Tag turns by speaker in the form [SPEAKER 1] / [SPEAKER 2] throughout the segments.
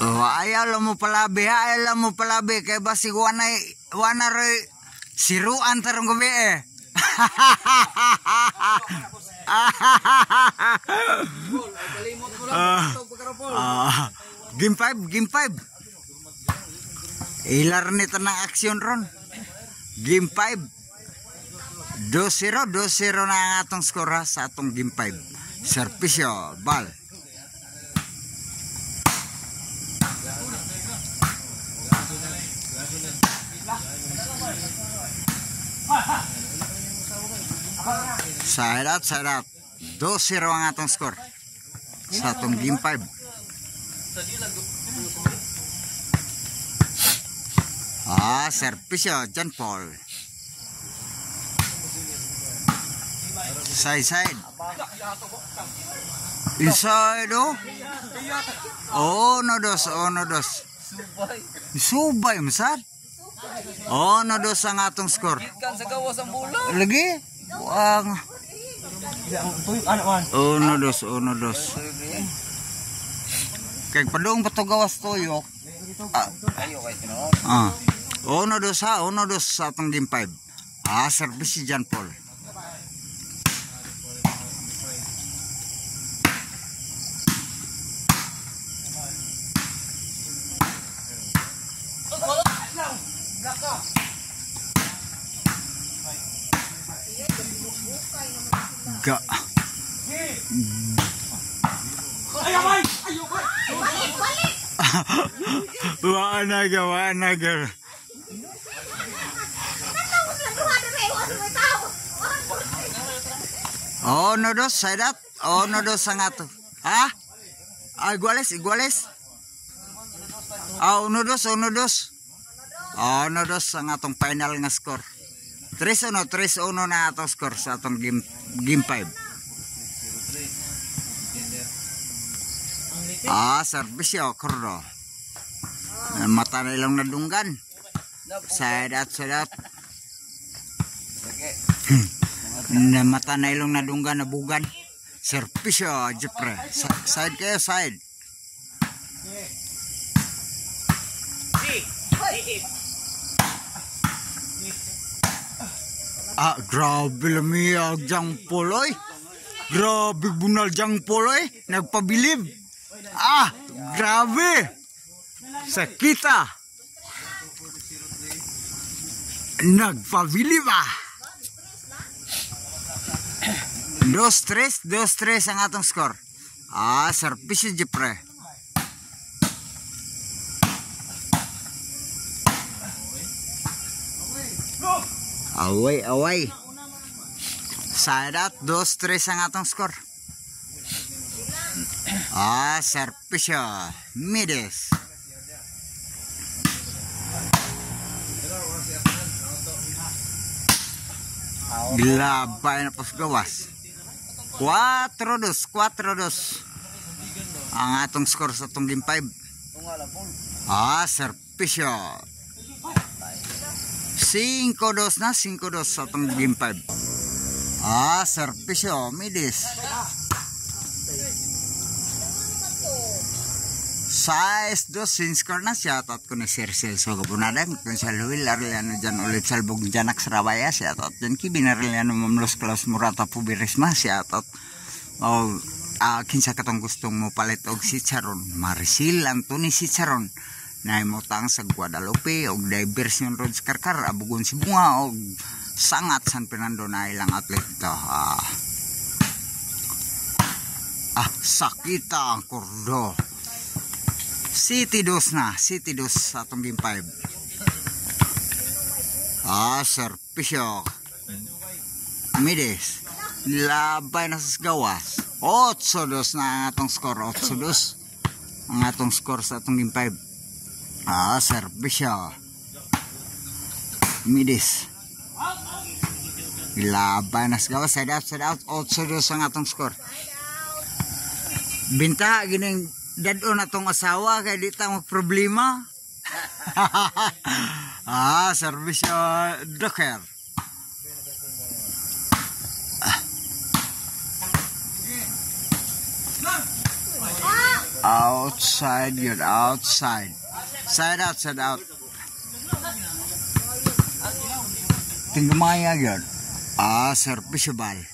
[SPEAKER 1] Oh, ayaw lang mo palabi, kay basig wana rin siruan tarong gabi eh. Game 5. Ilar nito ng aksyon ron. Game 5. 2-0 na ang atong skora sa atong game 5. Servisyo, bal. Side out. 2-0 ang atong score sa atong game 5. Servisyo, John Paul. Side. Inside, oh. No dos. Subay, masad. No dos ang atong score. Lagi? Buang. No dos. Kay padung patugawas tuyok. No dos sa atong game 5. Service si John Paul. Ga. Wanaga. No dos, side up. No dos ang ato. Iguales. No dos. No dos ang atong final nga score. 3-1 na atong score sa atong game 5. Servisyo, kurdo. Mata na ilang nadunggan. Side out. Mata na ilang nadunggan na bugan. Servisyo, Jepre. Side kayo, side. Grabe lamiyag jang poloy. Grabe bunal jang poloy. Nagpabilib. Grabe. Sakita. Nagpabilib 2-3 ang atong score. Servisyo Jepre. Away. Side out, 2-3 ang atong score. Servisyo, Mides. Bilabay na pasgawas. 4-2 ang atong score sa atong game 5. Servisyo. 5-2 sa atong game 5. Servisyo, Mides. Size 2 score na siya. Shoutout ko na Sir Celso Gabunadan. Kung sa Luil Arellano dyan ulit salbog Janak Sarabaya. Shoutout dyan Kibin Arellano Mamlos Klaus Murata Pubirisma. Shoutout. Kinsa katong gustong mo palit og si Charon Maricel Anthony si Charon na imutang sa Guadalupe og Diversion Roads Karkar abugon si Bunga og Sangat San Fernando na ilang atlet ito. Sakita ang kurdo. City 2 sa atong game 5. Servisyo Mides. Labay na sa gawas. 8-2 na ang atong score. 8-2 ang atong score sa atong game 5. Servisyo Mides. Labay na sa gawas. Side out. 8-2 ang atong score. Binta gining dado na tong asawa kay di ta magproblema. Servisyo Docker. Outside yun, outside. Side out, side out. Tinggamaya yun. Serviceable.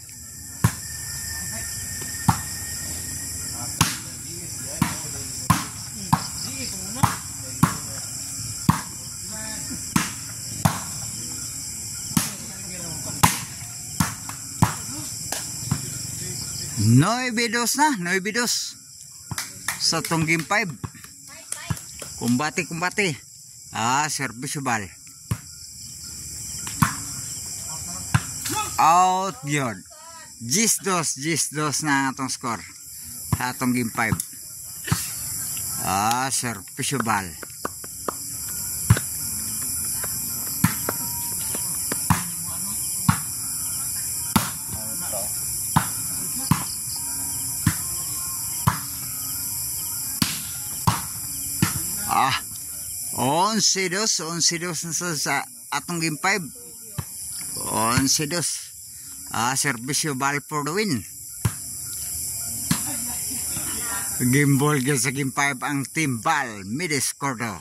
[SPEAKER 1] Noibidos na, noibidos. Sa tong game 5. Kumbati. Serviceable. Out yun. Gis dos na atong score. Sa atong game 5. Serviceable. Onse dos na sa atong game 5. 11-2. Serviceable for the win. Game ball sa game 5 ang team ball. Mid-score daw.